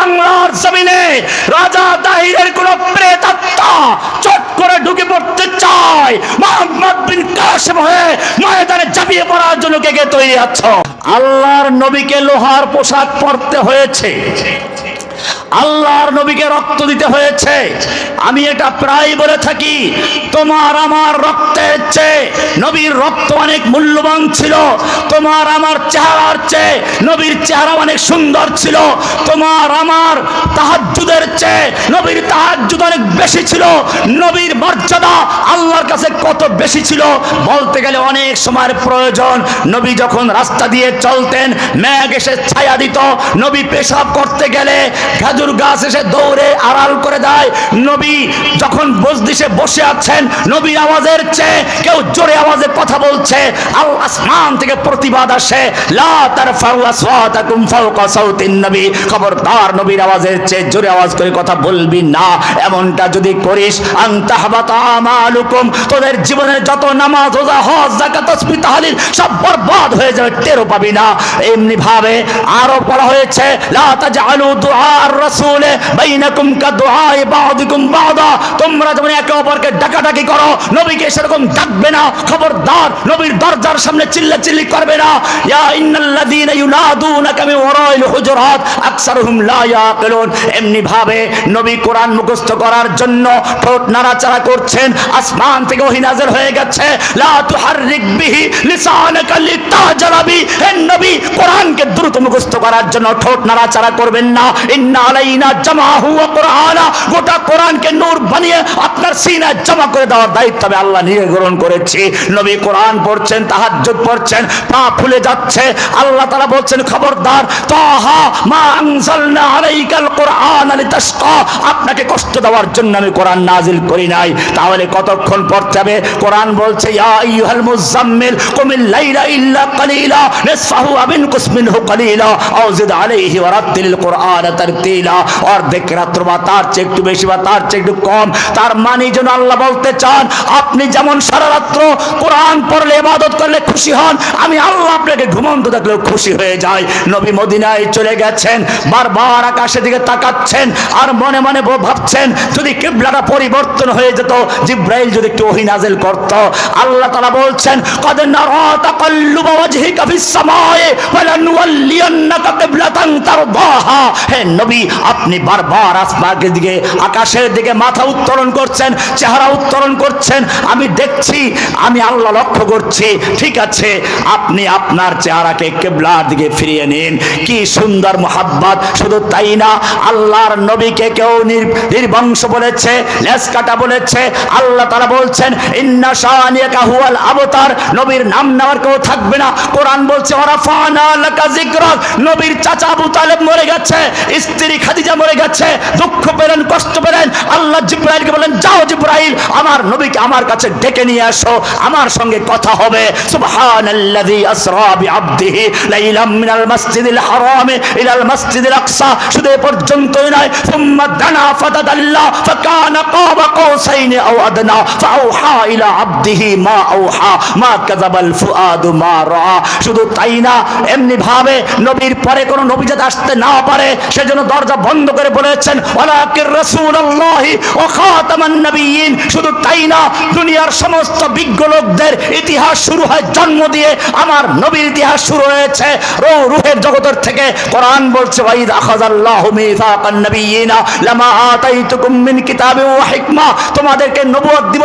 বাংলার জমিনে রাজা তাহিরের কোন প্রেতাত্মা চট করে ঢুকে পড়তে চায়, মুহাম্মদ বিন কাসেম হয়ে ময়দানে ঝাঁপিয়ে পড়ার জন্য কে কে তৈরি আছো? আল্লাহর নবীকে লোহার পোশাক পরতে হয়েছে, আল্লাহর নবীকে রক্ত দিতে হয়েছে। আমি এটা প্রায় বলে থাকি, তোমার আমার রক্তের চেয়ে নবীর রক্ত অনেক মূল্যবান ছিল। তোমার আমার চেহারার চেয়ে নবীর চেহারা অনেক সুন্দর ছিল। তোমার আমার তাহাজ্জুদের চেয়ে নবীর তাহাজ্জুদ অনেক বেশি ছিল। নবীর মর্যাদা আল্লাহর কাছে কত বেশি ছিল বলতে গেলে অনেক সময়ের প্রয়োজন। নবী যখন রাস্তা দিয়ে চলতেন মেঘ এসে ছায়া দিত, নবী পেশাব করতে গেলে খেজুর গাছ এসে দৌড়ে আড়াল করে দেয়। নবী যখন মজলিসে বসে আছেন নবীর আওয়াজের চেয়ে কেউ জোরে আওয়াজে কথা বলছে, আসমান থেকে প্রতিবাদ আসে, লা তারফাউ আসওয়াতাকুম ফাওকা সাউতিন নবী, খবরদার নবীর আওয়াজের চেয়ে জোরে আওয়াজ করে কথা বলবি না। এমনটা যদি করিস আনতাহবাতা আমালুকুম, তোদের জীবনের যত নামাজ রোজা হজ যাকাত তাসবিহ তাহলিল সব বরবাদ হয়ে যাবে, টেরও পাবি না। এমনি ভাবে আরো বলা হয়েছে, লা তাজআলু দুআ রাসূলে বাইনাকুম কাদুআই বাযিকুম বাযা, তোমরা যেমন একে অপরকে ডাকাডাকি করো নবীকে সেরকম ডাকবে না। খবরদার নবীর দরজার সামনে চিল্লাচিল্লি করবে না। ইয়া ইন্নাল্লাযীনা ইউনাদুনাকা মিন ওয়ারাইল হুজুরাত আকসারুহুম লা ইয়াকিলুন। এমনি ভাবে নবী কোরআন মুখস্থ করার জন্য ঠোঁট নাড়াচাড়া করছেন, আসমান থেকে ওহী নাযিল হয়ে গেছে, লা তুহাররিক বিহি লিসানাকা লিতাজালা বি, হে নবী কোরআনকে দ্রুত মুখস্থ করার জন্য ঠোঁট নাড়াচাড়া করবেন না। ইন্না আলাইনা জামাহু ওয়া কুরআনা, গোটা কোরআনকে নূর বানিয়ে আপনার সিনায় জমা করে দেওয়ার দায়িত্ব আমি আল্লাহ নিয়ে গ্রহণ করেছি। নবী কোরআন পড়ছেন, তাহাজ্জুদ পড়ছেন, পা ফুলে যাচ্ছে, আল্লাহ তাআলা বলছেন খবরদার তাহা মা আনজালনা আলাইকাল কুরআন লিতাশকা, আপনাকে কষ্ট দেওয়ার জন্য আমি কোরআন নাজিল করি নাই। তাহলে কতক্ষণ পড়তে হবে? কোরআন বলছে ইয়া আইয়ুহাল মুযাম্মিল কুমিল লাইলা ইল্লা কালিলা নিসফাহু আও ইনকুস মিনহু কালিলা আও জিদ আলাইহি ওয়া রাত্তিলিল কুরআন তারতিলা। অর্ধেক রাত্র বা তার চেয়ে একটু বেশি বা তার চেয়ে একটু কম, তার মানে যেন আল্লাহ বলতে চান আপনি যেমন সারা রাত্র কোরআন পড়লে ইবাদত করলে খুশি হন, আমি আল্লাহ আপনাকে ঘুমন্ত দেখলেও খুশি হয়ে যাই। নবী মদিনায় চলে গেছেন, বারবার আকাশের দিকে তাকাচ্ছেন আর মনে মনে ভাবছেন যদি কিবলাটা পরিবর্তন হয়ে যেত, জিব্রাইল যদি একটু ওহী নাযিল করত। আল্লাহ তাআলা বলছেন কদ নারা তাকাল্লুবা ওয়াজহিকা ফিস সামায়ে ওয়ালানুওয়াল্লিয়ান্নাকা কিবলাতান তারদাহা। হে নবী আপনি বারবার আসমানের দিকে আকাশের দিকে মাথা উত্তোলন করছেন, চেহারা উত্তোলন করছেন, আমি দেখছি, আমি আল্লাহ লক্ষ্য করছি। ঠিক আছে, আপনি আপনার চেহারাকে কিবলার দিকে ফিরিয়ে নিন। কি সুন্দর মুহাব্বত! শুধু তাই না, আল্লাহর নবীকে কেউ নির্বংশ বলেছে, লেজ কাটা বলেছে। আল্লাহ তাআলা বলছেন ইন্না শানিয়াকা হুয়াল আবতার, নবীর নাম নেওয়ার কেউ থাকবে না। কোরআন বলছে ওয়ারাফানা লাকা যিকরাক, নবীর চাচা আবু তালেব মরে গেছে, স্ত্রী খাদিজা মরে গেছে, দুঃখ পেলেন, কষ্ট পেলেন। আল্লাহ জিব্রাইলকে বলেন যাও জিব্রাইল আমার নবীকে আমার কাছে ডেকে নিয়ে আসো, আমার সঙ্গে কথা হবে। সুবহানাল্লাযী আসরা বিআবদিহি লাইলাম মিনাল মাসজিদিল হারাম ইলাল মাসজিদিল আকসা, শুধু এ পর্যন্তই নয়, সুম্মা দানা ফাতাদাল্লা ফাকানা কাবা কাউসাইনি আও আদনা ফাআওহা ইলা আবদিহি মা আওহা মা কাযাবাল ফুআদু মা রাআ। শুধু তাই না, এমনি ভাবে নবীর পরে কোন নবী যাতে আসতে না পারে সেজন্য দরজা বন্ধ করে বলেছেন ওয়ালাকির রাসূলুল্লাহি ওয়া খাতামান নবিয়্যিন। শুধু তাই না, দুনিয়ার সমস্ত বিজ্ঞ লোকদের ইতিহাস শুরু হয় জন্ম দিয়ে, আমার নবীর ইতিহাস শুরু হয়েছে রূহের জগতের থেকে। কোরআন বলছে ওয়াইদ আখাযাল্লাহু মিসাকান নবিয়্যিনা লামা আতাইতুকুম মিন কিতাবিন ওয়া হিকমা, তোমাদেরকে নবুয়ত দিব,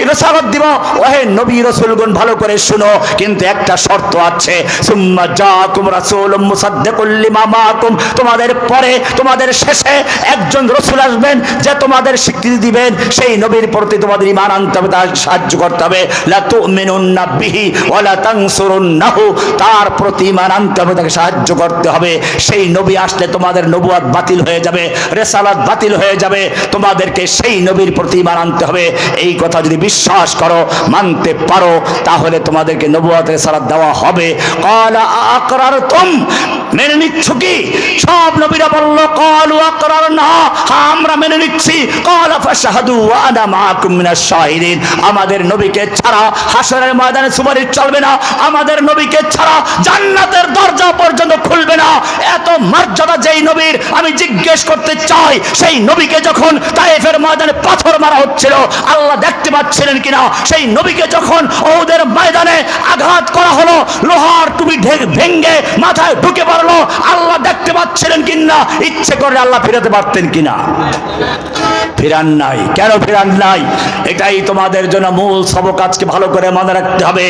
রিসালাত দিব। ওহে নবী রাসূলগণ ভালো করে শুনো, কিন্তু একটা শর্ত আছে, সুম্মা জাআকুম রাসূলুম মুসাদ্দিকুল লিমা মাআকুম, তোমাদের পরে তোমাদের শেষে একজন রাসূল আসবেন যে তোমাদের স্বীকৃতি দিবেন, সেই নবীর প্রতি তোমাদের ঈমান আনতে হবে, তার সাহায্য করতে হবে। লা তুমিনুন্না বিহি ওয়া লা তানসুরুন্নাহু, তার প্রতি ঈমান আনতে হবে, তাকে সাহায্য করতে হবে। সেই নবী আসলে তোমাদের নবুয়ত বাতিল হয়ে যাবে, রিসালাত বাতিল হয়ে যাবে, তোমাদেরকে সেই নবীর প্রতি ঈমান আনতে হবে। এই কথা যদি বিশ্বাস করো, মানতে পারো, তাহলে তোমাদেরকে নবুয়ত রিসালাত দেওয়া হবে। ক্বালা আকরারতুম, মেনে নিচ্ছ কি? সব নবীরা বলল ক্বালু আকরারনা, হ্যাঁ আমরা মেনে নিচ্ছি। ক্বালা ফাশহাদু ওয়া আনা মাআকুম মিনাশ শাহিদিন। আমাদের নবীকে ছাড়া হাসরের ময়দানে সুপারিশ চলবে না, আমাদের নবীকে ছাড়া জান্নাতের দরজা পর্যন্ত খুলবে না। এত মর্যাদা যেই নবীর, আমি জিজ্ঞেস করতে চাই সেই নবীকে যখন তায়েফের ময়দানে পাথর মারা হচ্ছিল আল্লাহ দেখতে পাচ্ছিলেন কিনা? সেই নবীকে যখন ওদের ময়দানে আঘাত করা হলো, লোহার টুপি ভেঙ্গে মাথায় ঢুকে পড়লো, আল্লাহ দেখতে পাচ্ছিলেন কিনা? ইচ্ছে করে আল্লাহ ফিরাতে পারতেন কিনা? ফিরান নাই। কেন ফিরান নাই? এটাই তোমাদের জন্য মূল সবক, আজকে ভালো করে মনে রাখতে হবে।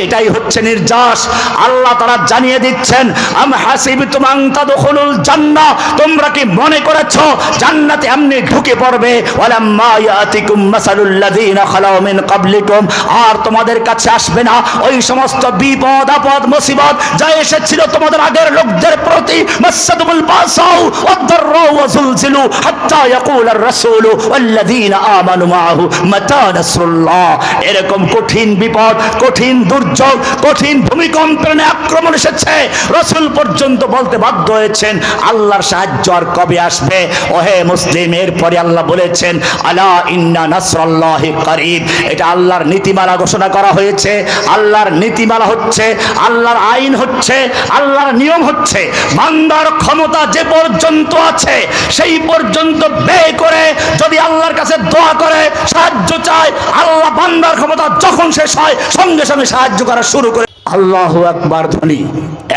এটাই হচ্ছে নির্যাস। আল্লাহ তারা জানিয়ে দিচ্ছেন, আম হাসিবতুম আন তাদখুলুল জান্নাহ, তোমরা কি মনে করেছো জান্নাতে এমনি ঢুকে পড়বে? ওয়ালাম্মা ইয়াতিকুম মাসালুল লাযিনা খালাউ মিন ক্বাবলিকুম, আর তোমাদের কাছে আসবে না ওই সমস্ত বিপদ আপদ মুসিবত যা এসেছিল তোমাদের আগের লোকদের প্রতি। মাসাদুল বাসাউ ওয়াদ-দাররাউ ওয়া যুলজিলু হাত্তা ইয়াকুলার রাসূলু ওয়াল্লাযিনা আমানু মাআহু মাতা নাসরুল্লাহ। এরকম কঠিন বিপদ, কঠিন দুর্যোগ, কঠিন ভূমিকম্পের আক্রমণ এসেছে, রাসূল পর্যন্ত বলতে বাধ্য হয়েছেন আল্লাহর সাহায্য আর কবে আসবে? ওহে মুসলিম, এরপরে আল্লাহ বলেছেন আলা ইন্না নাসরাল্লাহি করিব। এটা আল্লাহর নীতিমালা ঘোষণা করা হয়েছে। আল্লাহর নীতিমালা হচ্ছে, আল্লাহর আইন হচ্ছে, আল্লাহর নিয়ম হচ্ছে, বান্দার ক্ষমতা যে পর্যন্ত আছে সেই পর্যন্ত ব্যয় করে যদি আল্লাহর কাছে দোয়া করে, সাহায্য চায়, আল্লাহ বান্দার ক্ষমতা যখন শেষ হয় সঙ্গে সঙ্গে সাহায্য করা শুরু করে। আল্লাহু আকবার ধ্বনি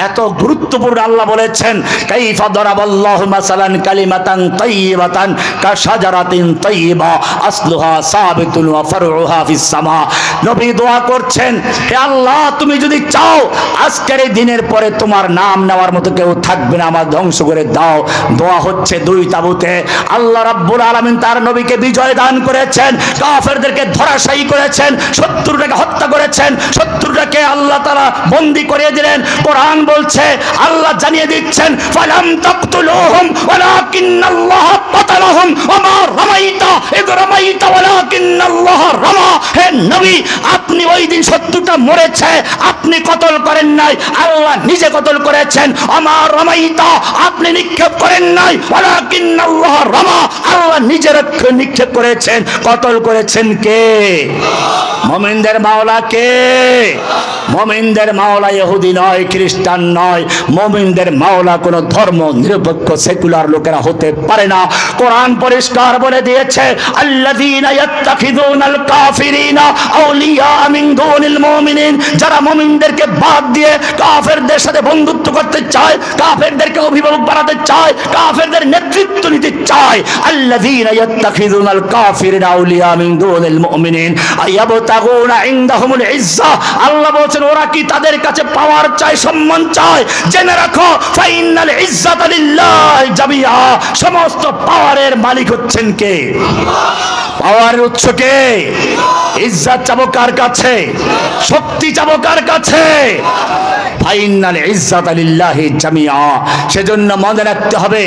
এত গুরুত্বপূর্ণ। আল্লাহ বলেছেন কাইফা দারাবাল্লাহু মাসালান কালিমাতান তাইয়িবাতান কাশাজারাতিন তাইয়িবা আসলুহা সাবিতুন ওয়া ফারউহা ফিস সামা। নবী দোয়া করছেন, হে আল্লাহ তুমি যদি চাও আজকের এই দিনের পরে তোমার নাম নেওয়ার মতো কেউ থাকবে না, আমার ধ্বংস করে দাও। দোয়া হচ্ছে দুই তাবুতে। আল্লাহ রাব্বুল আলামিন তার নবীকে বিজয় দান করেছেন, কাফেরদেরকে ধরাশায়ী করেছেন, শত্রুটাকে হত্যা করেছেন, শত্রুটাকে আল্লাহ তাআলা বন্দী করে দিলেন। কোরআন বলছে, আল্লাহ জানিয়ে দিচ্ছেন ফালাম তাকতুলুহুম ওয়ালাকিন্নাল্লাহ কাতালাহুম ওয়া মা রামাইতা ইয রামাইতা ওয়ালাকিন্নাল্লাহ রামা। হে নবী, আপনি ওই দিন শত্রুটা মরেছে, আপনি কতল করেন নাই, আল্লাহ নিজে কতল করেছেন। ওয়া মা রামাইতা, আপনি নিক্ষেপ করেন নাই, ওয়ালাকিন্নাল্লাহ রামা, আল্লাহ নিজে নিক্ষেপ করেছেন। কতল করেছেন কে? মুমিনদের মাওলা কে? মুমিনদের মাওলা ইহুদি নয়, খ্রিস্টান নয়। মুমিনদের মাওলা কোন ধর্ম নিরপেক্ষ সেকুলার লোকেরা হতে পারে না। কোরআন পরিষ্কার বলে দিয়েছে আল্লাযীনা ইয়াত্তাখিযুনাল কাফিরিনা আউলিয়া মিন দুনিল মুমিনিন, যারা মুমিনদেরকে বাদ দিয়ে কাফেরদের সাথে বন্ধুত্ব করতে চায়, কাফেরদেরকে অভিভাবক বানাতে চায়, কাফেরদের নেতৃত্ব নিতে চায়। আল্লাযীনা ইয়াত্তাখিযুনাল কাফিরিনা আউলিয়া মিন দুনিল মুমিনিন আয়াবতাগুনা ইনদাহুমুল ইজ্জা। আল্লাহ বলেন ওরা কি তাদের কাছে পাওয়ার চায়, সম্মান চায়? জেনে রাখো ফাইনাল ইজ্জাতা লিল্লাহি জামিআ, সমস্ত পাওয়ারের মালিক হচ্ছেন কে? পাওয়ারের উৎস কে? ইজ্জত চাবো কার কাছে? শক্তি চাবো কার কাছে? ফাইনাল ইজ্জাতা লিল্লাহি জামিআ। সেজন্য মনে রাখতে হবে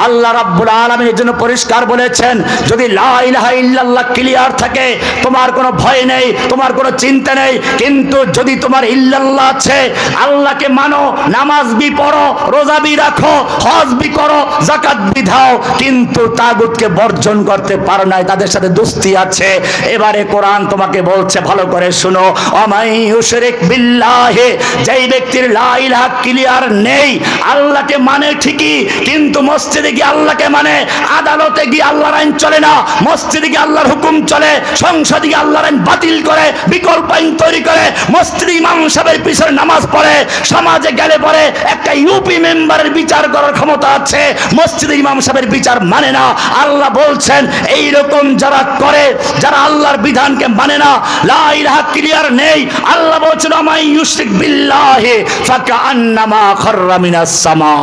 আল্লাহ রাব্বুল আলামিন এর জন্য পরিষ্কার বলেছেন, যদি লা ইলাহা ইল্লাল্লাহ ক্লিয়ার থাকে তোমার কোনো ভয় নেই, তোমার কোনো চিন্তা নেই। কিন্তু যদি তোমার ইল্লাল্লাহ আছে, আল্লাহকে মানো, নামাজ বি পড়ো, রোজা বি রাখো, হজ বি করো, যাকাত বি দাও, কিন্তু তাগুতকে বর্জন করতে পারো না, তাদের সাথে দোস্তি আছে। এবারে কোরআন তোমাকে বলছে ভালো করে শুনো, আমাই ইউশরিক বিল্লাহি, যেই ব্যক্তির লা ইলাহা ক্লিয়ার নেই, আল্লাহকে মানে ঠিকই কিন্তু মসজিদে গিয়ে আল্লাহকে মানে, আদালতে গিয়ে আল্লাহর আইন চলে না, মসজিদে গিয়ে আল্লাহর হুকুম চলে, সংসদে গিয়ে আল্লাহর আইন বাতিল করে, বিকল্প আইন তৈরি করে, মসজিদে ইমাম সাহেবের পিছনে নামাজ পড়ে, সমাজে গেলে পরে একটা ইউপি মেম্বারের বিচার করার ক্ষমতা আছে, মসজিদে ইমাম সাহেবের বিচার মানে না। আল্লাহ বলছেন এই রকম যারা করে, যারা আল্লাহর বিধানকে মানে না, লা ইলাহা ক্লিয়ার নেই, আল্লাহ বলছেন আমাই ইউশরিক বিল্লাহি ফাকান্নামা খাররা মিনাস সামা।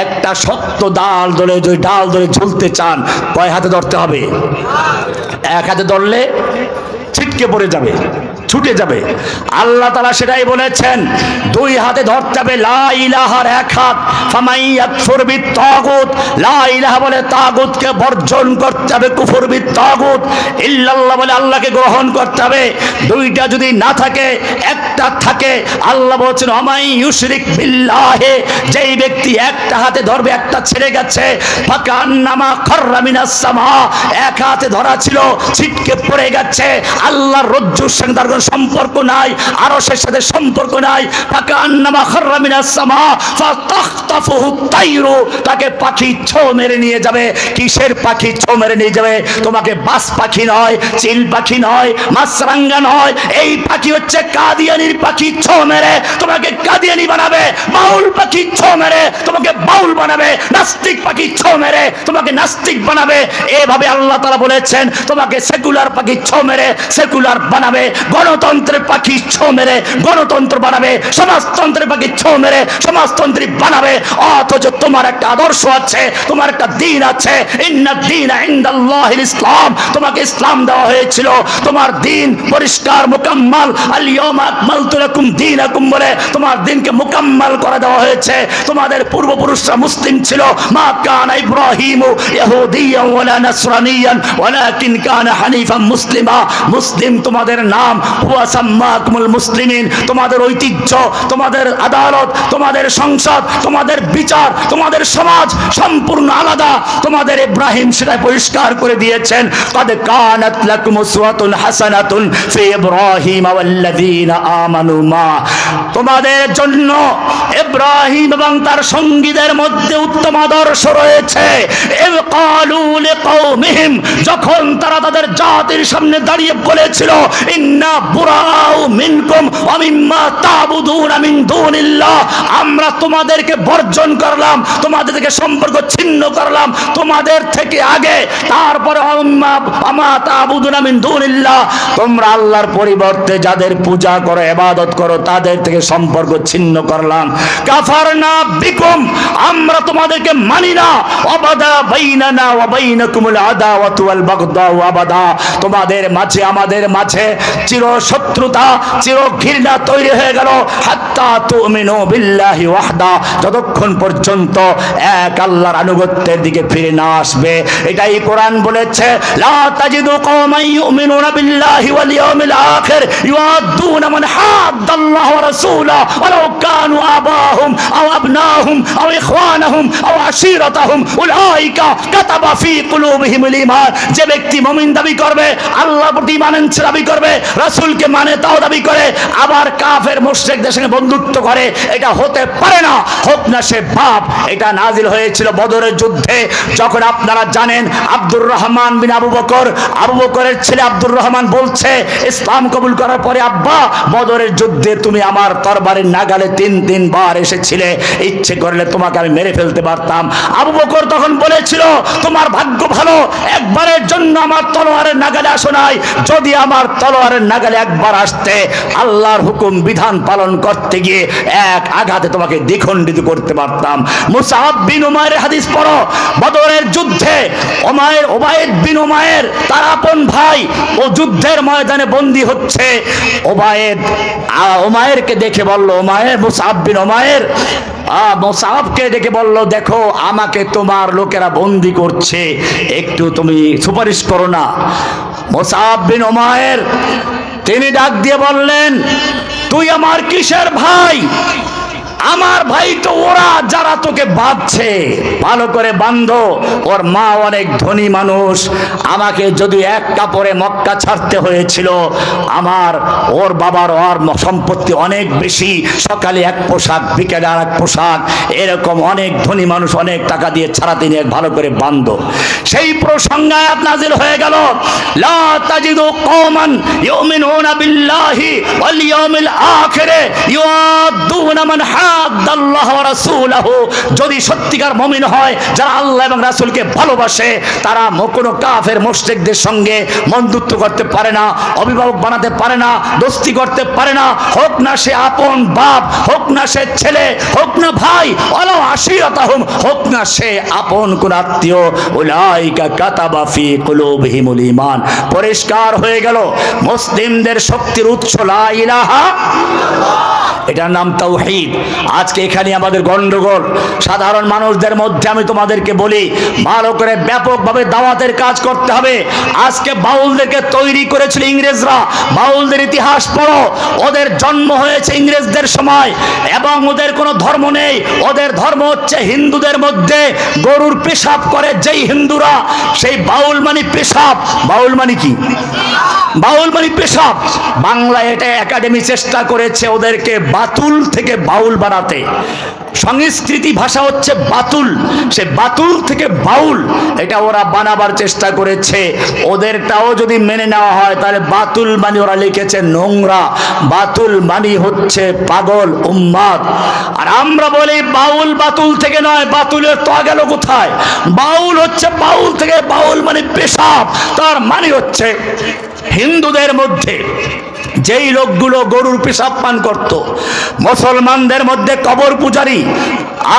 একটা শক্ত ডাল ধরে, যদি ডাল ধরে ঝুলতে চান কয় হাতে ধরতে হবে? এক হাতে ধরলে ছিটকে পড়ে যাবে, ছুটে যাবে। আল্লাহ তাআলা সেটাই বলেছেন, দুই হাতে ধরতে হবে লা ইলাহার এক হাত, ফামান ইয়াকফুর বিত-তাগুত, লা ইলাহা বলে তাগুতকে বর্জন করতে হবে, কুফর বিত-তাগুত, ইল্লাল্লাহ বলে আল্লাহকে গ্রহণ করতে হবে। দুইটা যদি না থাকে, একটা থাকে, আল্লাহ বলছেন আমাই ইউশরিক বিল্লাহি, যেই ব্যক্তি একটা হাতে ধরবে একটা ছেড়ে গেছে, ফাকান্নামা খাররা মিনাস সামা, এক হাতে ধরা ছিল ছিটকে পড়ে গেছে, আল্লাহর রজ্জুর সঙ্গে তার কোনো সম্পর্ক নাই, আরশের সাথে সম্পর্ক নাই। ফাকান্নামা খাররা মিনাস সামা ফাতাখতাফুহু তাইরু, তাকে পাখি ছো মেরে নিয়ে যাবে। কিসের পাখি ছো মেরে নিয়ে যাবে? তোমাকে বাস পাখি নয়, চিল পাখি নয়, মাছরাঙ্গা নয়, এই পাখি হচ্ছে কাদিয়ানির পাখি, ছো মেরে তোমাকে কাদিয়ানি বানাবে। বাউল পাখি ছো মেরে তোমাকে বাউল বানাবে। নাস্তিক পাখি ছো মেরে তোমাকে নাস্তিক বানাবে। এভাবে আল্লাহ তাআলা বলেছেন তোমাকে সেকুলার পাখি ছো মেরে সেকুলার বানাবে, গণতন্ত্রের পাখি ছো মেরে গণতন্ত্র বানাবে, সমাজতন্ত্রের পাখি ছো মেরে সমাজতন্ত্রী বানাবে। অথচ তোমার একটা আদর্শ আছে, তোমার একটা দিন আছে, ইন্নাদ দীনা ইনদাল্লাহিল ইসলাম, তোমাকে ইসলাম দেওয়া হয়েছিল, তোমার দিন পরিষ্কার মুকাম্মাল, আল ইয়াউমা আকমালতু লাকুম দীনাকুম বলে তোমার দিনকে মুকাম্মাল করে দেওয়া হয়েছে। তোমাদের পূর্বপুরুষরা মুসলিম ছিল, মা কানা ইব্রাহিমু ইহুদিয়ান ওয়ালা নাসরানিয়ান ওয়ালাকিন কানা হানিফান মুসলিমা। মুসলিম তোমাদের নাম, হুয়া সাম্মাকুমুল মুসলিমিন, তোমাদের ঐতিহ্য, তোমাদের আদালত, তোমাদের সংসদ, তোমাদের বিচার, তোমাদের সমাজ সম্পূর্ণ আলাদা। তোমাদের ইব্রাহিম সেটা পরিষ্কার করে দিয়েছেন, قد كانت لكم أسوة حسنة في إبراهيم والذين آمنوا معه, তোমাদের জন্য ইব্রাহিম এবং তার সঙ্গীদের মধ্যে উত্তম আদর্শ রয়েছে। ইয ক্বালু লিকওমিহিম, যখন তারা তাদের জাতির সামনে দাঁড়িয়ে বলেছিল ইন্না বুরাউ মিনকুম ওয়া মিম্মা তা'বুদুনা মিন দুনিল্লাহ, আমরা তোমাদেরকে বর্জন করলাম, তোমাদের থেকে সম্পর্ক ছিন্ন করলাম, তোমাদের থেকে আগে, তারপরে আমা তা'বুদুনা মিন দুনিল্লাহ, তোমরা আল্লাহর পরিবর্তে যাদের পূজা করো ইবাদত করো তাদের থেকে সম্পর্ক ছিন্ন করলাম। কাফারনা বিকুম, আমরা তোমাদেরকে মানি না, আবাদা বাইনানা ওয়া বাইনাকুমুল আদাওয়াতু ওয়াল বাগদাউ আবাদা, তোমাদের মাঝে আমাদের মাঝে চির শত্রুতা চির ঘৃণা তৈরি হয়ে গেল, হাত্তা তুমিনু বিল্লাহি ওয়াহদা, যতক্ষণ পর্যন্ত এক আল্লাহর আনুগত্যের দিকে ফিরে না আসবে। এটাই কোরআন বলেছে, লা তাজিদু কওমান ইউমিনুনা বিল্লাহি ওয়াল ইয়াউমিল আখির ইউআদ্দুনা মান হাদ্দাল্লাহ ওয়া রাসূলাহু ওয়ালাউ কানু আবাহুম আও আবনাহুম আও ইখওয়ানাহুম আও আশীরাতাহুম উলাইকা কাতাবা ফি কুলুবিহিমুল ঈমান, যে ব্যক্তি মুমিন দাবি করবে, আল্লাহর প্রতি মানেন দাবি করবে, রাসূলকে মানে তাও দাবি করে, আবার কাফের মুশরিকদের সঙ্গে বন্ধুত্ব করে, এটা হতে পারে না, হোক না সে বাপ। এটা নাজিল হয়েছিল বদরের যুদ্ধে, যখন আপনারা জানেন আব্দুর রহমান বিন আবু বকর, আবু বকরের ছেলে আব্দুর রহমান বলছে ইসলাম কবুল করার পরে, আব্বা বদরের যুদ্ধে তুমি আমার তরবারির নাগালে 3 বার এসেছিলে, ইচ্ছে করলে তোমাকে আমি মেরে ফেলতে পারতাম। আবু বকর তখন বলেছিল তোমার ভাগ্য ভালো, একবারের জন্য আমার তলোয়ারের নাগালে আসো নাই, যদি আমার তলোয়ারের নাগালে একবার আসতে আল্লাহর হুকুম বিধান পালন করতে গিয়ে এক আঘাতে তোমাকে দ্বিখণ্ডিত করতে পারতাম। মুসআব বিন উমাইরের হাদিস পড়ো, বদরের যুদ্ধে ওবায়েদ বিন উমাইর তার আপন ভাই ও যুদ্ধের ময়দানে বন্দী হচ্ছে। উমাইরকে দেখে বলল, উমাইর, মুসআব বিন উমাইর মুসআবকে দেখে বলল, দেখো আমাকে তোমার লোকেরা বন্দী করছে, একটু তুমি সুপারিশ করো না। মুসআব বিন উমাইর তিনি ডাক দিয়ে বললেন, তুই আমার কিসের ভাই? আমার ভাই তো ওরা যারা তোকে বাঁধছে, ভালো করে বাঁধো, ওর মা অনেক ধনী মানুষ, আমাকে যদি এক কাপড়ে মক্কা ছাড়তে হয়েছিল, ওর বাবার ওর সম্পত্তি অনেক বেশি, সকালে এক পোশাক বিকেলে আর এক পোশাক, এরকম অনেক ধনী মানুষ অনেক টাকা দিয়ে ছাড়াতে নিয়ে ভালো করে বাঁধো। সেই প্রসঙ্গে আয়াত নাজিল হয়ে গেল, লা তাজিদু কওমান ইউমিনুনা বিল্লাহি ওয়াল ইয়াউমিল আখির ইউআদ্দুনা মান হাদ্দাল্লাহ ওয়া রাসূলাহু, যদি সত্যিকার মুমিন হয়, যারা আল্লাহ এবং রাসূলকে ভালোবাসে, তারা কোনো কাফের মুশরিকদের সঙ্গে বন্ধুত্ব করতে পারে না, অভিভাবক বানাতে পারে না, দোস্তি করতে পারে না, হোক না সে আপন বাপ, হোক না সে ছেলে, হোক না ভাই, ওয়ালাউ আশিরাতাহুম, হোক না সে আপন কোন আত্মীয়। উলাইকা কাতাবা ফি কুলুবিহিমুল ঈমান। পরিষ্কার হয়ে গেল মুসলিমদের শক্তির উৎস লা ইলাহা, এটার নাম তাওহীদ। আজকে এখানে আমাদের গন্ডগোল। সাধারণ মানুষদের মধ্যে আমি তোমাদেরকে বলি, ভালো করে ব্যাপকভাবে দাওয়াতের কাজ করতে হবে। আজকে বাউলদেরকে তৈরি করেছিল ইংরেজরা। বাউলদের ইতিহাস পড়ো, ওদের জন্ম হয়েছে ইংরেজদের সময় এবং ওদের কোনো ধর্ম নেই। ওদের ধর্ম হচ্ছে হিন্দুদের মধ্যে গরুর পেশাব করে যেই হিন্দুরা, সেই বাউল মানে পেশাব। বাউল মানে কি? বাউল মানে পেশাব। বাংলায় এটা একাডেমি চেষ্টা করেছে ওদেরকে বাতুল থেকে বাউল বানাতে। সংস্কৃতি ভাষা হচ্ছে বাতুল, সে বাতুল থেকে বাউল, এটা ওরা বানাবার চেষ্টা করেছে। ওদেরটাও যদি মেনে নেওয়া হয় তাহলে বাতুল মানে ওরা লিখেছে নোংরা, বাতুল মানে হচ্ছে পাগল উম্মাদ। আর আমরা বলি বাউল বাতুল থেকে নয়, বাতুলের তো গেল কোথায়? বাউল হচ্ছে বাউল থেকে, বাউল মানে পেশাব। তার মানে হচ্ছে হিন্দুদের মধ্যে যেই লোকগুলো গরুর পেশাব পান করত, মুসলমানদের মধ্যে কবর পূজারী,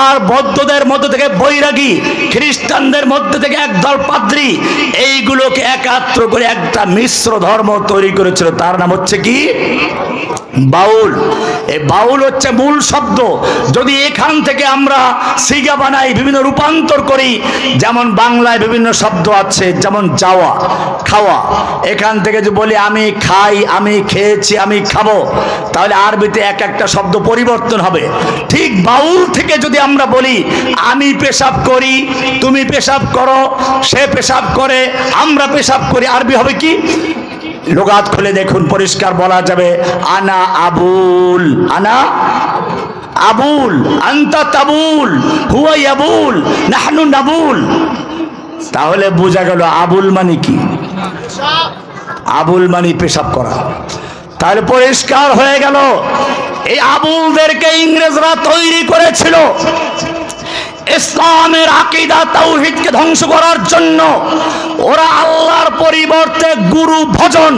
আর বৌদ্ধদের মধ্যে থেকে বৈরাগী, খ্রিস্টানদের মধ্যে থেকে একদল পাদ্রী, এইগুলোকে একাত্র করে একটা মিশ্র ধর্ম তৈরি করেছিল। তার নাম হচ্ছে কি? বাউল। এই বাউল হচ্ছে মূল শব্দ। যদি এখান থেকে আমরা সিগা বানাই, বিভিন্ন রূপান্তর করি, যেমন বাংলায় বিভিন্ন শব্দ আছে, যেমন যাওয়া, খাওয়া, এখান থেকে যদি বলি আমি খাই, আমি খেয়েছি, আমি খাবো, তাহলে আরবিতে এক একটা শব্দ পরিবর্তন হবে। ঠিক বাউল থেকে যদি আমরা বলি আমি পেশাব করি, তুমি পেশাব করো, সে পেশাব করে, আমরা পেশাব করি, আরবি হবে কি? লুগাত খুলে দেখুন, পরিষ্কার বলা যাবে আনা আবুল, আনা আবুল, আনতা তাবুল, হুয়া ইয়াবুল, নাহনু নাবুল। তাহলে বোঝা গেল আবুল মানে কি? আবুল মানে পেশাব করা। তাহলে পরিষ্কার হয়ে গেল এই আবুলদেরকে ইংরেজরা তৈরি করেছিল ইসলামের আকীদা তাওহীদকে ধ্বংস করার জন্য। ওরা আল্লাহর পরিবর্তে গুরু ভজন,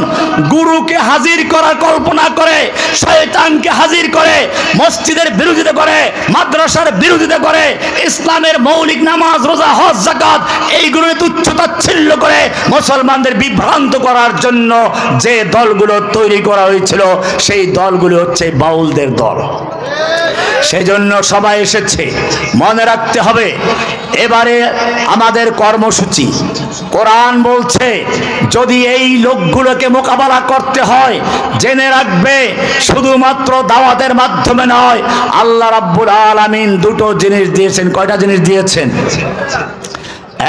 গুরুকে হাজির করার কল্পনা করে, শয়তানকে হাজির করে, মসজিদের বিরোধিতা করে, মাদ্রাসার বিরোধিতা করে, ইসলামের মৌলিক নামাজ, রোজা, হজ, যাকাত এইগুলো তুচ্ছ-তাচ্ছিল্য করে মুসলমানদের বিভ্রান্ত করার জন্য যে দলগুলো তৈরি করা হয়েছিল, সেই দলগুলো হচ্ছে বাউলদের দল। সেজন্য সবাই এসেছে, মনে রাখতে হবে। এবারে আমাদের কর্মসূচি, কোরআন বলছে যদি এই লোকগুলোকে মোকাবেলা করতে হয়, জেনে রাখবে শুধুমাত্র দাওয়াতের মাধ্যমে নয়। আল্লাহ রাব্বুল আলামিন দুটো জিনিস দিয়েছেন। কয়টা জিনিস দিয়েছেন?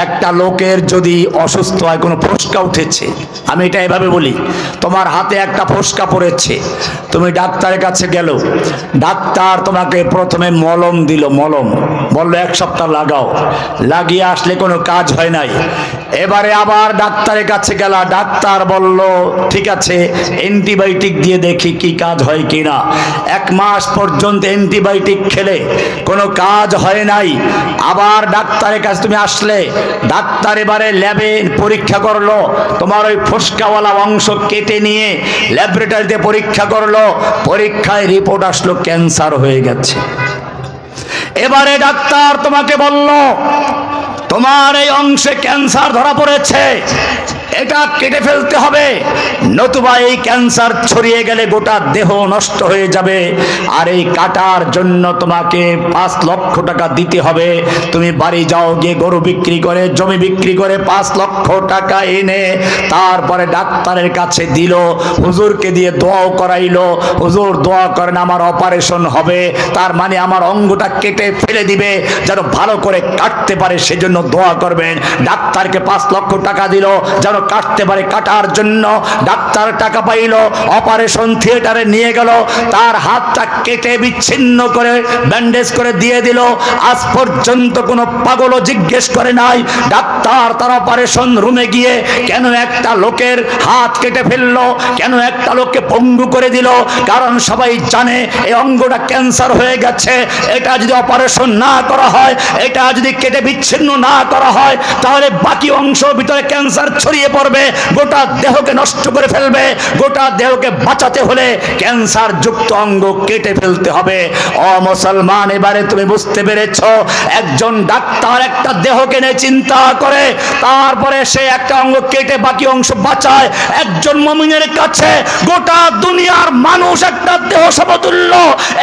একটা লোকের যদি অসুস্থ হয়, কোনো ফোসকা উঠেছে, আমি এটা এভাবে বলি, তোমার হাতে একটা ফোসকা পড়েছে, তুমি ডাক্তারের কাছে গেল, ডাক্তার তোমাকে প্রথমে মলম দিল, মলম বললো 1 সপ্তাহ লাগাও, লাগিয়ে আসলে কোনো কাজ হয় নাই। এবারে আবার ডাক্তারের কাছে গেল, ডাক্তার বলল ঠিক আছে অ্যান্টিবায়োটিক দিয়ে দেখি কি কাজ হয় কিনা। 1 মাস পর্যন্ত অ্যান্টিবায়োটিক খেলে কোনো কাজ হয় নাই। আবার ডাক্তারের কাছে তুমি আসলে, ডাক্তার এবারে ল্যাবে পরীক্ষা করলো, তোমার ওই ফোসকাওয়ালা অংশ কেটে নিয়ে ল্যাবরেটরিতে পরীক্ষা করলো, পরীক্ষায় রিপোর্ট আসলো ক্যান্সার হয়ে গেছে। এবারে ডাক্তার তোমাকে বলল তোমার এই অংশে ক্যান্সার ধরা পড়েছে, এটা কেটে ফেলতে হবে, নতুবা এই ক্যান্সার ছড়িয়ে গেলে গোটা দেহ নষ্ট হয়ে যাবে, আর এই কাটার জন্য তোমাকে 5 লক্ষ টাকা দিতে হবে। তুমি বাড়ি যাও, গিয়ে গরু বিক্রি করে, জমি বিক্রি করে 5 লক্ষ টাকা এনে তারপরে ডাক্তারের কাছে দিল, হুজুরকে দিয়ে দোয়াও করাইলো, হুজুর দোয়া করেন আমার অপারেশন হবে, তার মানে আমার অঙ্গটা কেটে ফেলে দিবে, যেন ভালো করে কাটতে পারে সেজন্য দোয়া করবেন। ডাক্তারকে 5 লক্ষ টাকা দিল যেন কাটতে পারে কাটার জন্য। ডাক্তার টাকা পাইল, অপারেশন থিয়েটারে নিয়ে গেল, তার হাতটা কেটে বিচ্ছিন্ন করে ব্যান্ডেজ করে দিয়ে দিল। আজ পর্যন্ত কোনো পাগলও জিজ্ঞেস করে নাই ডাক্তার তার অপারেশন রুমে গিয়ে কেন একটা লোকের হাত কেটে ফেললো, কেন একটা লোককে পঙ্গু করে দিল। কারণ সবাই জানে এই অঙ্গটা ক্যান্সার হয়ে গেছে, এটা যদি অপারেশন না করা হয়, এটা যদি কেটে বিচ্ছিন্ন না করা হয়, তাহলে বাকি অংশ ভিতরে ক্যান্সার ছড়িয়ে পড়বে, গোটা দেহকে নষ্ট করে ফেলবে। গোটা দেহকে বাঁচাতে হলে ক্যান্সার যুক্ত অঙ্গ কেটে ফেলতে হবে। ও মুসলমান, এবারে তুমি বুঝতে পেরেছ, একজন ডাক্তার একটা দেহকে নিয়ে চিন্তা করে, তারপরে সে একটা অঙ্গ কেটে বাকি অংশ বাঁচায়। একজন মুমিনের কাছে গোটা দুনিয়ার মানুষ একটা দেহ সমতুল্য।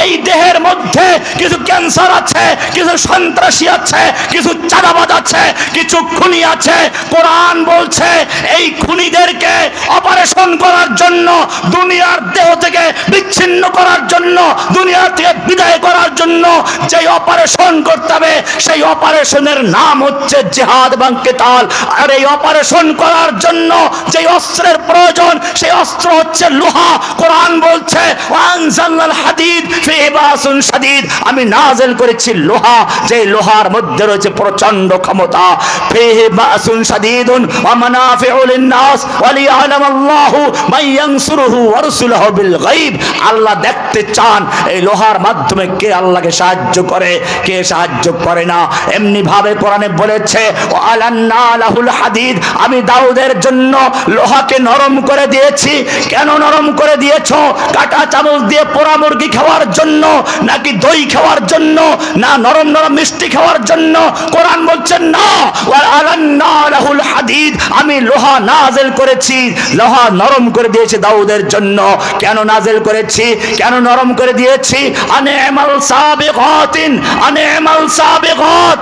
এই দেহের মধ্যে কিছু ক্যান্সার আছে, কিছু সন্ত্রাসী আছে, কিছু চাঁদাবাজ আছে, কিছু খুনি আছে। কোরআন বলছে এই খুনিদেরকে অপারেশন করার জন্য, দুনিয়ার দেহ থেকে বিচ্ছিন্ন করার জন্য, দুনিয়া থেকে বিদায় করার জন্য যে অপারেশন করতে হবে, সেই অপারেশনের নাম হচ্ছে জিহাদ এবং কিতাল। আর এই অপারেশন করার জন্য যে অস্ত্রের প্রয়োজন, সেই অস্ত্র হচ্ছে লোহা। কোরআন বলছে ওয়ানজালনাল হাদিদ ফিহি বাসুন শাদীদ, আমি নাযিল করেছি লোহা, যে লোহার মধ্যে রয়েছে প্রচন্ড ক্ষমতা। ফিহি বাসুন শাদীদুন ওয়া মানাফিউ লিন-নাস ওয়া লিয়ালামাল্লাহু মান ইয়ানসুরুহু ওয়া রাসূলুহু বিল গায়ব। আল্লাহ দেখতে চান এই লোহার মাধ্যমে কে আল্লাহকে সাহায্য করে, কে সাহায্য করে না। এমনি ভাবে কোরআনে বলেছে ওয়া আলান্না লাহুল হাদিদ, আমি দাউদের জন্য লোহাকে নরম করে দিয়েছি। কেন নরম করে দিয়েছো? কাটা চামচ দিয়ে পোড়া মুরগি খাওয়ার জন্য, নাকি দই খাওয়ার জন্য, না নরম নরম মিষ্টি খাওয়ার জন্য? কোরআন বলছে না, ওয়া আলান্না লাহুল হাদিদ, আমি লোহা নাযিল করেছি, লোহা নরম করে দিয়েছি দাউদের জন্য। কেন নাযিল করেছি, কেন নরম করে দিয়েছি? আনিমাল সাবিগাতিন, আনিমাল সাবিগাত,